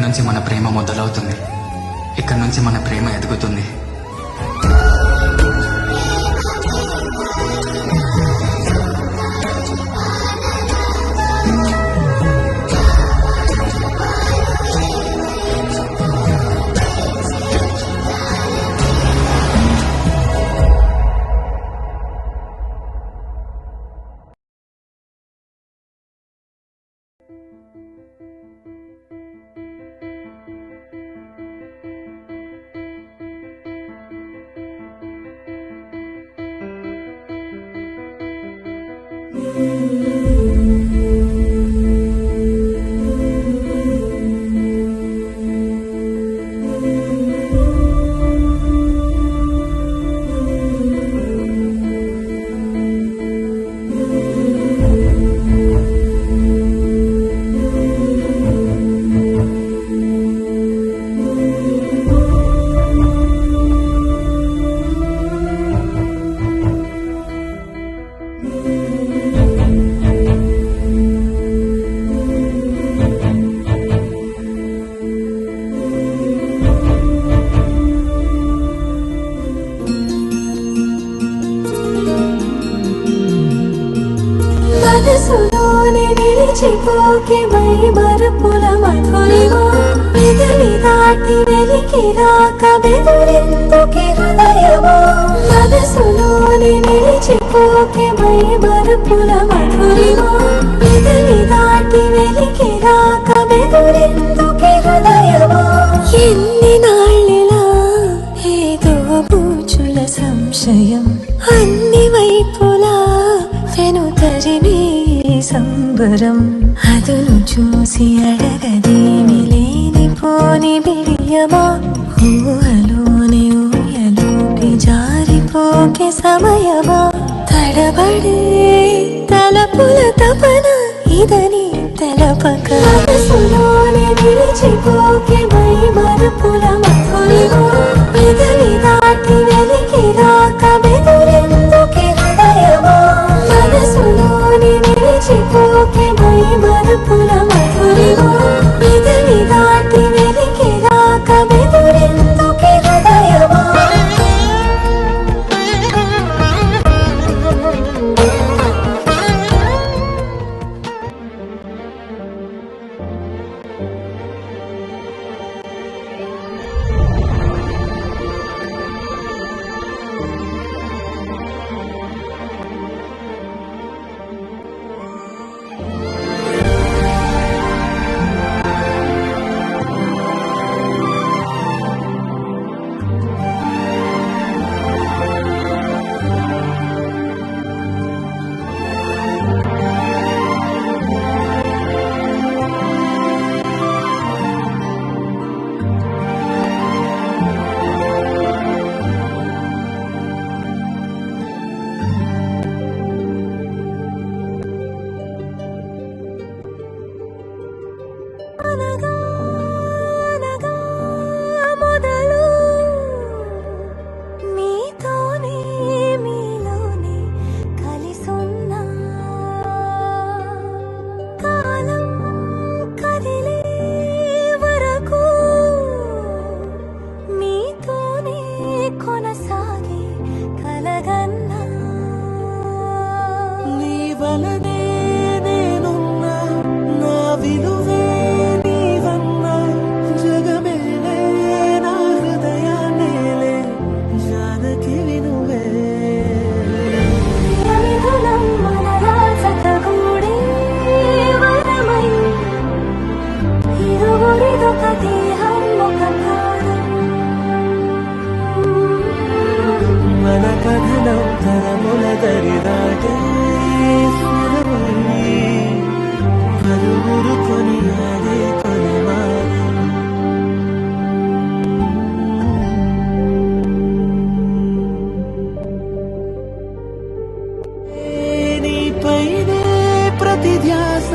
నుంచి మన ప్రేమ మొదలవుతుంది. ఇక్కడ నుంచి మన ప్రేమ ఎదుగుతుంది. మనసులోనే నిలిచిపోకే మై మరపుల మధురిమా పెదవి దాటి వెలికి రాక బెదురెందుకే హృదయమా మనసులోనే నిలిచిపోకే మై మరపుల మధురిమా పెదవి దాటి వెలికి రాక బెదురెందుకే హృదయమా ఎన్ని నాళ్ళిలా ఏదో బూచుల సంశయం అన్ని వైపులా వెనుతరిని సంబరం అదును చూసి అడగదేమి లేనిపోని బిడియమా ఊహలోని ఊయలోకి జారిపోకే సమయమా తడబడే తలపుల తపన ఇదని తెలపక మనసులోనే నిలిచిపోకే మై మరపుల మధురిమా పెదవి దాటి వెలికి రాక బెదురెందుకే హృదయమా మనసులోనే నిలిచిపోకే మై మరపుల మధురిమా పెదవి దాటి వెలికి రాక బెదురెందుకే హృదయమా ప్రతి ధ్యాస